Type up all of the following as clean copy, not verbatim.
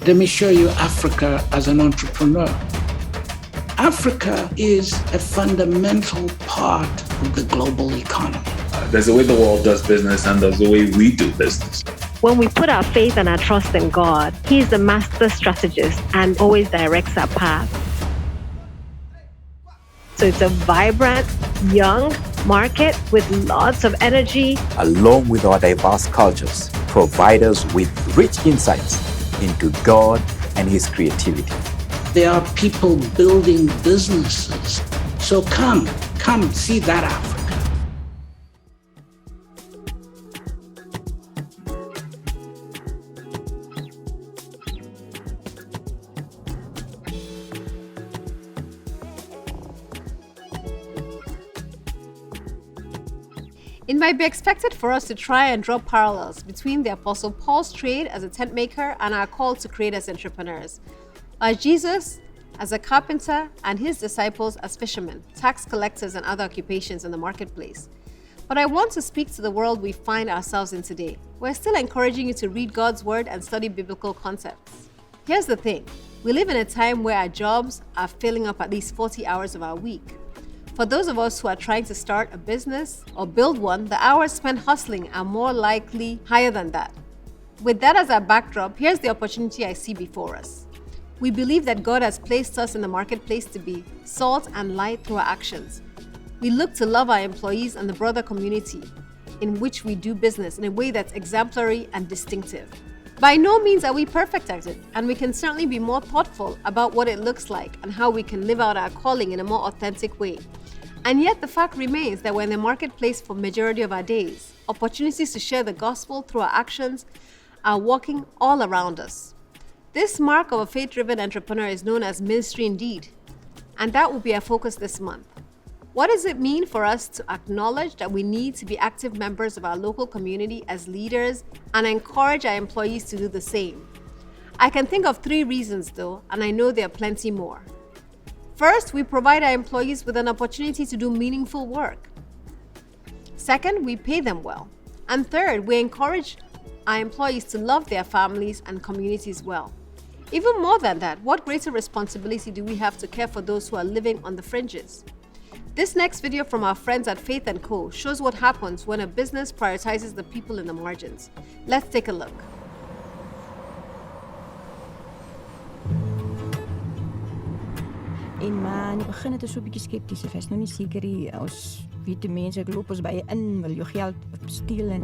Let me show you Africa as an entrepreneur. Africa is a fundamental part of the global economy. There's a way the world does business and there's a way we do business. When we put our faith and our trust in God, He's the master strategist and always directs our path. So it's a vibrant, young market with lots of energy. Along with our diverse cultures, provide us with rich insights into God and His creativity. There are people building businesses. So come see that Africa. It might be expected for us to try and draw parallels between the Apostle Paul's trade as a tent maker and our call to create as entrepreneurs. Like Jesus as a carpenter and his disciples as fishermen, tax collectors, and other occupations in the marketplace. But I want to speak to the world we find ourselves in today. We're still encouraging you to read God's word and study biblical concepts. Here's the thing. We live in a time where our jobs are filling up at least 40 hours of our week. For those of us who are trying to start a business or build one, the hours spent hustling are more likely higher than that. With that as our backdrop, here's the opportunity I see before us. We believe that God has placed us in the marketplace to be salt and light through our actions. We look to love our employees and the broader community in which we do business in a way that's exemplary and distinctive. By no means are we perfect at it, and we can certainly be more thoughtful about what it looks like and how we can live out our calling in a more authentic way. And yet the fact remains that we're in the marketplace for majority of our days. Opportunities to share the gospel through our actions are walking all around us. This mark of a faith-driven entrepreneur is known as ministry indeed, and that will be our focus this month. What does it mean for us to acknowledge that we need to be active members of our local community as leaders and encourage our employees to do the same? I can think of 3 reasons though, and I know there are plenty more. First, we provide our employees with an opportunity to do meaningful work. Second, we pay them well. And third, we encourage our employees to love their families and communities well. Even more than that, what greater responsibility do we have to care for those who are living on the fringes? This next video from our friends at Faith & Co. shows what happens when a business prioritizes the people in the margins. Let's take a look. En maar in die begin het ons so 'n bietjie skepties. Ons is nog nie seker nie. Ons weet die mense ek loop ons by je in, wil jou geld steel en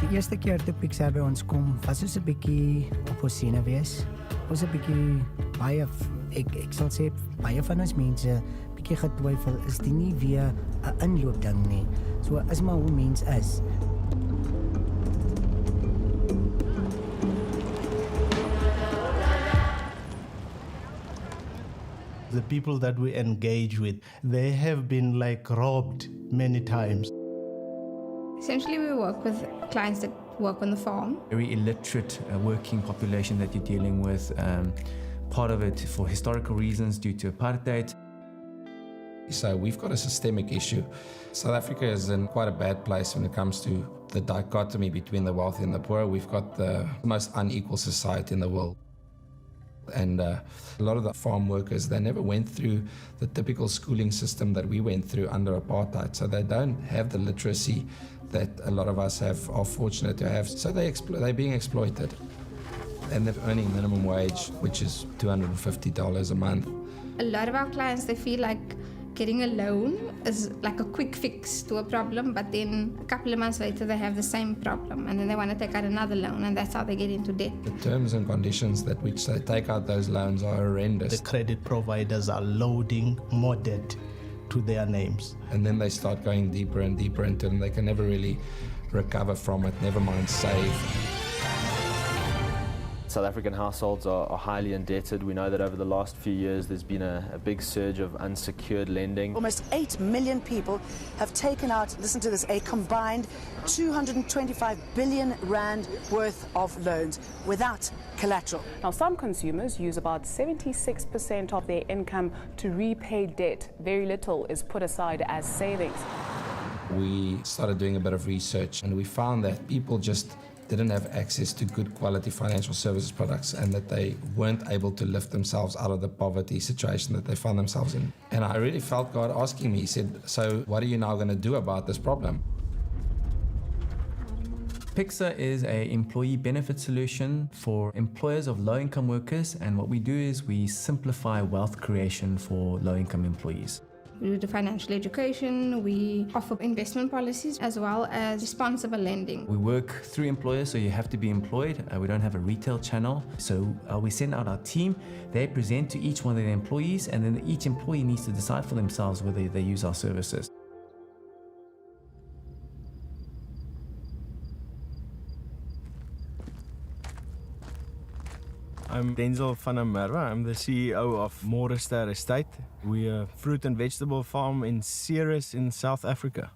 die eerste keer toe PICSA by ons kom, was ons 'n bietjie op ons sene wees. Ons 'n bietjie baie ek sal sê baie van ons mense bietjie getwyfel, is dit nie weer 'n inloop ding nie. So is maar hoe mens is. The people that we engage with, they have been like robbed many times. Essentially, we work with clients that work on the farm. Very illiterate working population that you're dealing with. Part of it for historical reasons due to apartheid. So we've got a systemic issue. South Africa is in quite a bad place when it comes to the dichotomy between the wealthy and the poor. We've got the most unequal society in the world. And a lot of the farm workers, they never went through the typical schooling system that we went through under apartheid. So they don't have the literacy that a lot of us are fortunate to have. So they're being exploited. And they're earning minimum wage, which is $250 a month. A lot of our clients, they feel like getting a loan is like a quick fix to a problem, but then a couple of months later they have the same problem and then they want to take out another loan, and that's how they get into debt. The terms and conditions that which they take out those loans are horrendous. The credit providers are loading more debt to their names. And then they start going deeper and deeper into it, and they can never really recover from it, never mind save. South African households are highly indebted. We know that over the last few years there's been a big surge of unsecured lending. Almost 8 million people have taken out, listen to this, a combined 225 billion rand worth of loans without collateral. Now, some consumers use about 76% of their income to repay debt. Very little is put aside as savings. We started doing a bit of research and we found that people just didn't have access to good quality financial services products and that they weren't able to lift themselves out of the poverty situation that they found themselves in. And I really felt God asking me, he said, so what are you now going to do about this problem? PICSA is an employee benefit solution for employers of low-income workers, and what we do is we simplify wealth creation for low-income employees. We do the financial education, we offer investment policies as well as responsible lending. We work through employers, so you have to be employed. We don't have a retail channel. So we send out our team, they present to each one of their employees, and then each employee needs to decide for themselves whether they use our services. I'm Denzel van der Merwe. I'm the CEO of Morrister Estate. We're a fruit and vegetable farm in Ceres in South Africa.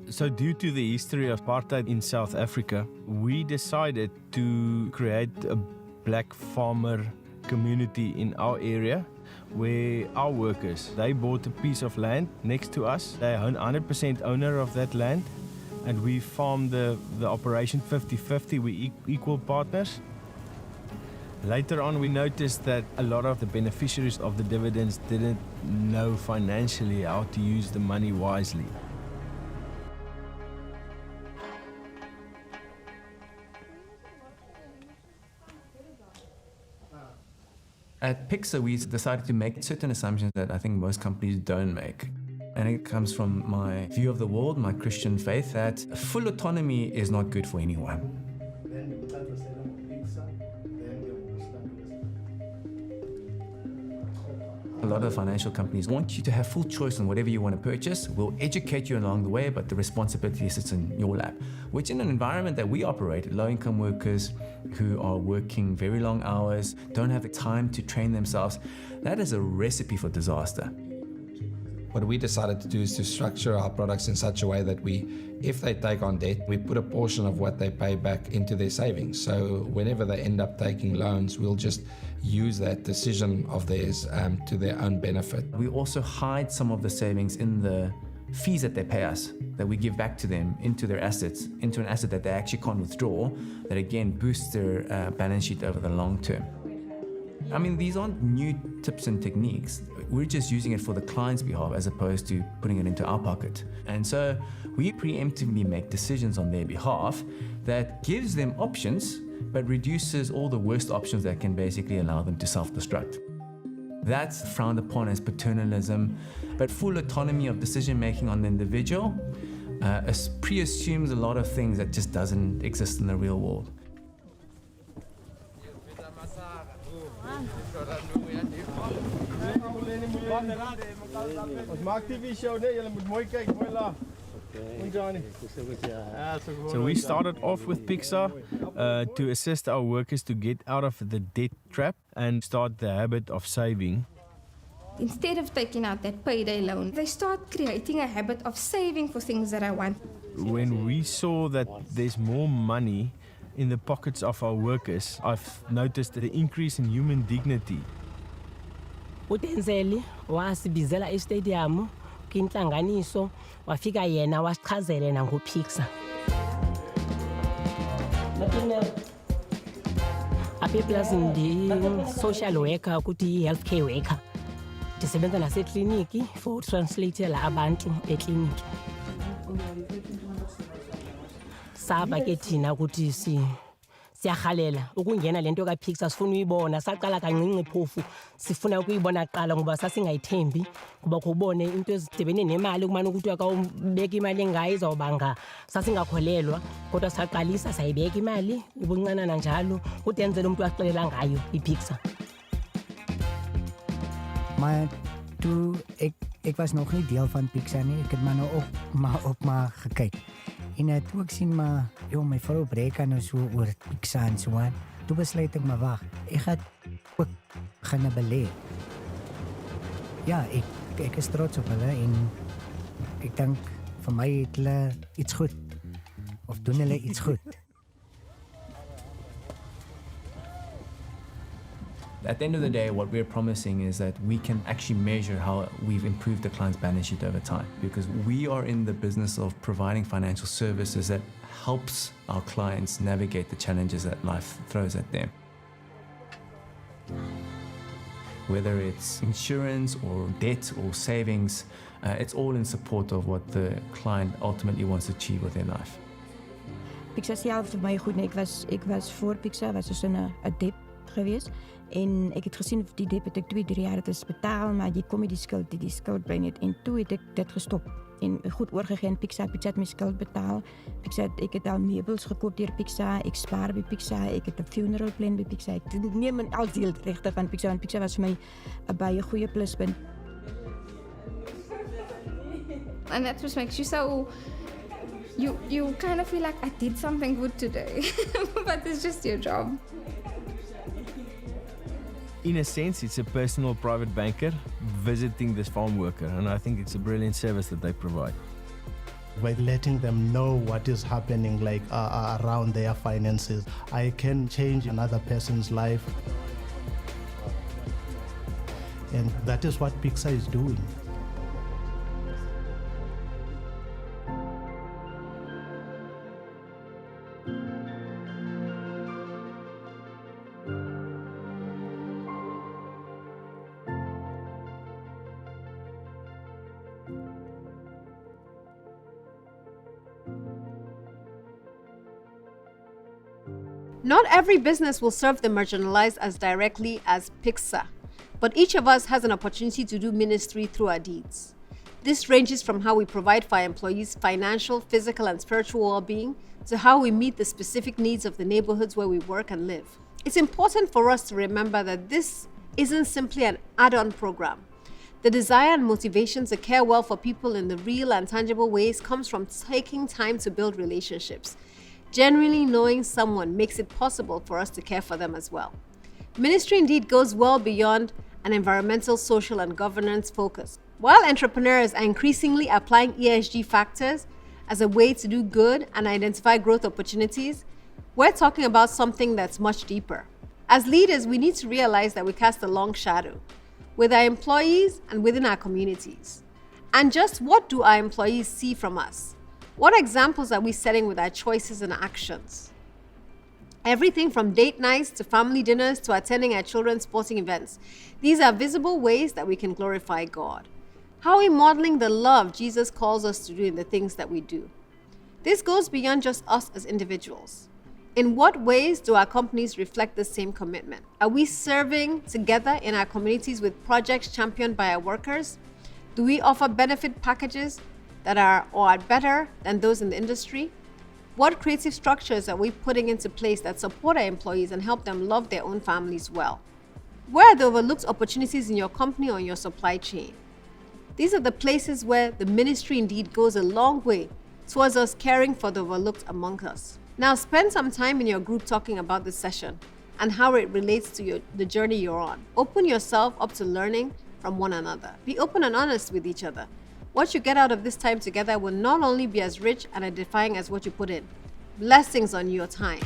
So due to the history of apartheid in South Africa, we decided to create a black farmer community in our area where our workers, they bought a piece of land next to us. They're 100% owner of that land, and we farm the operation 50-50. We're equal partners. Later on, we noticed that a lot of the beneficiaries of the dividends didn't know financially how to use the money wisely. At PICSA, we decided to make certain assumptions that I think most companies don't make. And it comes from my view of the world, my Christian faith, that full autonomy is not good for anyone. A lot of financial companies want you to have full choice on whatever you want to purchase. We'll educate you along the way, but the responsibility sits in your lap. Which in an environment that we operate, low-income workers who are working very long hours, don't have the time to train themselves, that is a recipe for disaster. What we decided to do is to structure our products in such a way that if they take on debt, we put a portion of what they pay back into their savings. So whenever they end up taking loans, we'll just use that decision of theirs to their own benefit. We also hide some of the savings in the fees that they pay us, that we give back to them into their assets, into an asset that they actually can't withdraw, that again boosts their balance sheet over the long term. I mean, these aren't new tips and techniques. We're just using it for the client's behalf as opposed to putting it into our pocket. And so we preemptively make decisions on their behalf that gives them options, but reduces all the worst options that can basically allow them to self-destruct. That's frowned upon as paternalism, but full autonomy of decision-making on the individual pre-assumes a lot of things that just doesn't exist in the real world. So we started off with PICSA to assist our workers to get out of the debt trap and start the habit of saving. Instead of taking out that payday loan, they start creating a habit of saving for things that I want. When we saw that there's more money in the pockets of our workers, I've noticed the increase in human dignity. uDenzeli wasibizela estadium kwinhlanganiso wafika yena wasichazele nangoPICSA. Apha eplazini ndi-social worker ukuthi i-healthcare worker. Ndisebenza nasekliniki for translatela abantu ekliniki. Saba ke thina ukuthi siyakhalela ukungena lento kaPICSA sifuna uyibona saqala kancinci phofu sifuna ukuyibona kuqala ngoba sasingayithembi kuba kubone into ezidibene nemali kumana ukuthi akawubeka imali engayo izawubanga sasingakholelwa kodwa saqalisa sayibeka imali ubuncanana njalo udenzela umuntu axelela ngayo iPICSA. Maar toe ek was nog nie deel van PICSA nie, ek het maar nou op maar gekyk. En toe ek sien maar, my vrou breek nou so oor PICSA en so aan. Toe besluit ek maar wag, ek gaan ook gaan belê. Ja, ek is trots op hulle en ek dink vir my het hulle iets goed of doen hulle iets goed. At the end of the day, what we're promising is that we can actually measure how we've improved the client's balance sheet over time, because we are in the business of providing financial services that helps our clients navigate the challenges that life throws at them. Whether it's insurance or debt or savings, it's all in support of what the client ultimately wants to achieve with their life. PICSA self vir my goed, ek was voor PICSA was dus in 'n debt geweest en ek het gesien die debt het ek 2-3 jaar het is betaal, maar jy kom nie die skuld bring het en toe het ek dit gestop en goed oorgegee aan PICSA het my skuld betaal. Ek het al meubels gekoop deur PICSA, ek spaar by PICSA, ek het 'n funeral plan by PICSA. Ek neem al deel regtig aan PICSA, want PICSA was vir my 'n baie goeie pluspunt. And that just makes you so, you kind of feel like I did something good today, but it's just your job. In a sense, it's a personal private banker visiting this farm worker, and I think it's a brilliant service that they provide. By letting them know what is happening around their finances, I can change another person's life. And that is what PICSA is doing. Not every business will serve the marginalized as directly as PICSA, but each of us has an opportunity to do ministry through our deeds. This ranges from how we provide for our employees' financial, physical, and spiritual well-being to how we meet the specific needs of the neighborhoods where we work and live. It's important for us to remember that this isn't simply an add-on program. The desire and motivation to care well for people in the real and tangible ways comes from taking time to build relationships. Genuinely knowing someone makes it possible for us to care for them as well. Ministry indeed goes well beyond an environmental, social, and governance focus. While entrepreneurs are increasingly applying ESG factors as a way to do good and identify growth opportunities, we're talking about something that's much deeper. As leaders, we need to realize that we cast a long shadow with our employees and within our communities. And just what do our employees see from us? What examples are we setting with our choices and actions? Everything from date nights to family dinners to attending our children's sporting events. These are visible ways that we can glorify God. How are we modeling the love Jesus calls us to do in the things that we do? This goes beyond just us as individuals. In what ways do our companies reflect the same commitment? Are we serving together in our communities with projects championed by our workers? Do we offer benefit packages that are better than those in the industry? What creative structures are we putting into place that support our employees and help them love their own families well? Where are the overlooked opportunities in your company or in your supply chain? These are the places where the ministry indeed goes a long way towards us caring for the overlooked among us. Now spend some time in your group talking about this session and how it relates to the journey you're on. Open yourself up to learning from one another. Be open and honest with each other. What you get out of this time together will not only be as rich and edifying as what you put in. Blessings on your time.